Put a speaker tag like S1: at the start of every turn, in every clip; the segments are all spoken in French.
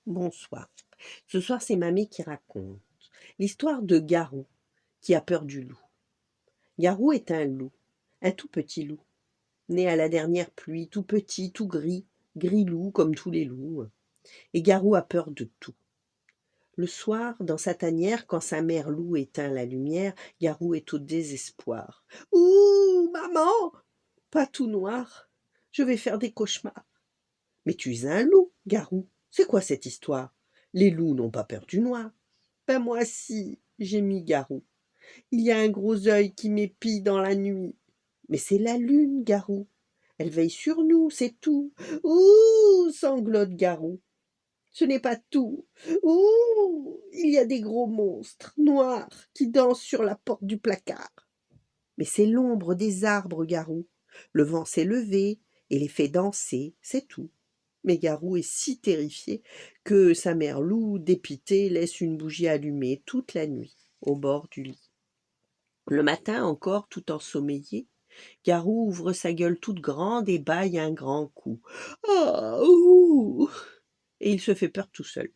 S1: Bonsoir. Ce soir, c'est mamie qui raconte l'histoire de Garou qui a peur du loup. Garou est un loup, un tout petit loup, né à la dernière pluie, tout petit, tout gris, gris loup comme tous les loups. Et Garou a peur de tout. Le soir, dans sa tanière, quand sa mère loup éteint la lumière, Garou est au désespoir. Ouh, maman, pas tout noir, je vais faire des cauchemars. Mais tu es un loup, Garou. C'est quoi cette histoire? Les loups n'ont pas peur du noir. Ben moi si, gémit Garou. Il y a un gros œil qui m'épie dans la nuit. Mais c'est la lune, Garou. Elle veille sur nous, c'est tout. Ouh, sanglote Garou. Ce n'est pas tout. Ouh, il y a des gros monstres noirs qui dansent sur la porte du placard. Mais c'est l'ombre des arbres, Garou. Le vent s'est levé et les fait danser, c'est tout. Mais Garou est si terrifié que sa mère loup, dépitée, laisse une bougie allumée toute la nuit au bord du lit. Le matin encore, tout ensommeillé, Garou ouvre sa gueule toute grande et bâille un grand coup. Ah, ouh! Et il se fait peur tout seul.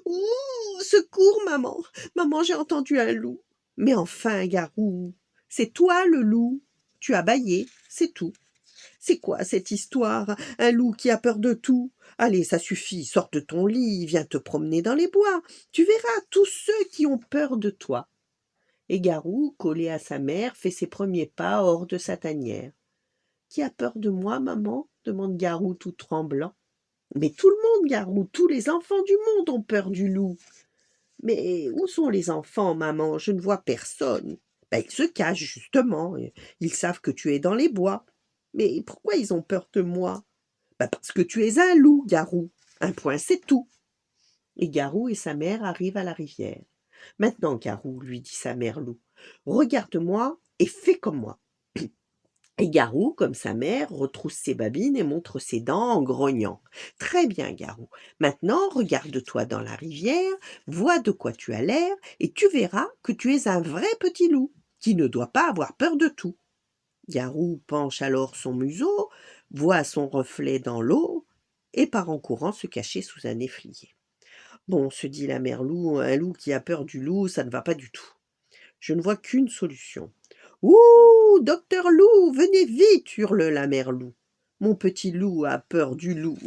S1: Ouh! Secours, maman! Maman, j'ai entendu un loup. Mais enfin, Garou, c'est toi le loup. Tu as bâillé, c'est tout. C'est quoi cette histoire? Un loup qui a peur de tout? Allez, ça suffit, sors de ton lit, viens te promener dans les bois. Tu verras tous ceux qui ont peur de toi. Et Garou, collé à sa mère, fait ses premiers pas hors de sa tanière. Qui a peur de moi, maman? Demande Garou tout tremblant. Mais tout le monde, Garou, tous les enfants du monde ont peur du loup. Mais où sont les enfants, maman? Je ne vois personne. Ben, ils se cachent, justement. Ils savent que tu es dans les bois. Mais pourquoi ils ont peur de moi? Ben, parce que tu es un loup, Garou. Un point, c'est tout. Et Garou et sa mère arrivent à la rivière. Maintenant, Garou, lui dit sa mère loup, regarde-moi et fais comme moi. Et Garou, comme sa mère, retrousse ses babines et montre ses dents en grognant. Très bien, Garou. Maintenant, regarde-toi dans la rivière, vois de quoi tu as l'air, et tu verras que tu es un vrai petit loup, qui ne doit pas avoir peur de tout. Garou penche alors son museau, voit son reflet dans l'eau, et part en courant se cacher sous un néflier. Bon, se dit la mère loup, un loup qui a peur du loup, ça ne va pas du tout. Je ne vois qu'une solution. Ouh, docteur Loup, venez vite, hurle la mère loup. Mon petit loup a peur du loup.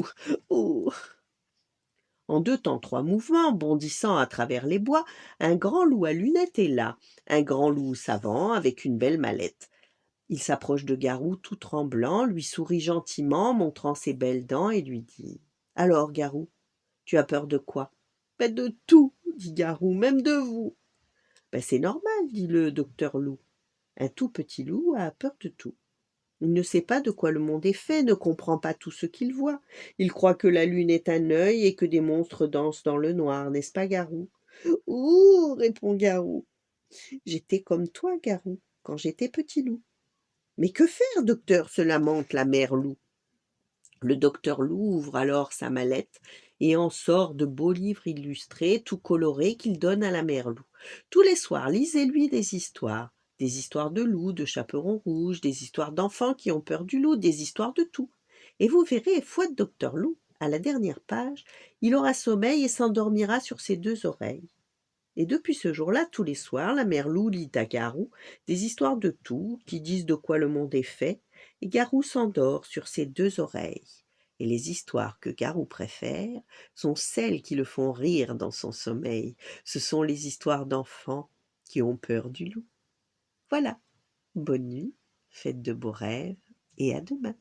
S1: Oh. En deux temps, trois mouvements, bondissant à travers les bois, un grand loup à lunettes est là, un grand loup savant avec une belle mallette. Il s'approche de Garou tout tremblant, lui sourit gentiment, montrant ses belles dents, et lui dit: Alors, Garou, tu as peur de quoi? Ben de tout, dit Garou, même de vous. Ben c'est normal, dit le docteur Loup. Un tout petit loup a peur de tout. Il ne sait pas de quoi le monde est fait, ne comprend pas tout ce qu'il voit. Il croit que la lune est un œil et que des monstres dansent dans le noir, n'est-ce pas, Garou? Ouh, répond Garou. J'étais comme toi, Garou, quand j'étais petit loup. Mais que faire, docteur? Se lamente la mère loup. Le docteur loup ouvre alors sa mallette et en sort de beaux livres illustrés, tout colorés, qu'il donne à la mère loup. Tous les soirs, lisez-lui des histoires de loups, de chaperons rouges, des histoires d'enfants qui ont peur du loup, des histoires de tout. Et vous verrez, foi de docteur loup, à la dernière page, il aura sommeil et s'endormira sur ses deux oreilles. Et depuis ce jour-là, tous les soirs, la mère loup lit à Garou des histoires de tout, qui disent de quoi le monde est fait, et Garou s'endort sur ses deux oreilles. Et les histoires que Garou préfère sont celles qui le font rire dans son sommeil. Ce sont les histoires d'enfants qui ont peur du loup. Voilà. Bonne nuit, faites de beaux rêves, et à demain.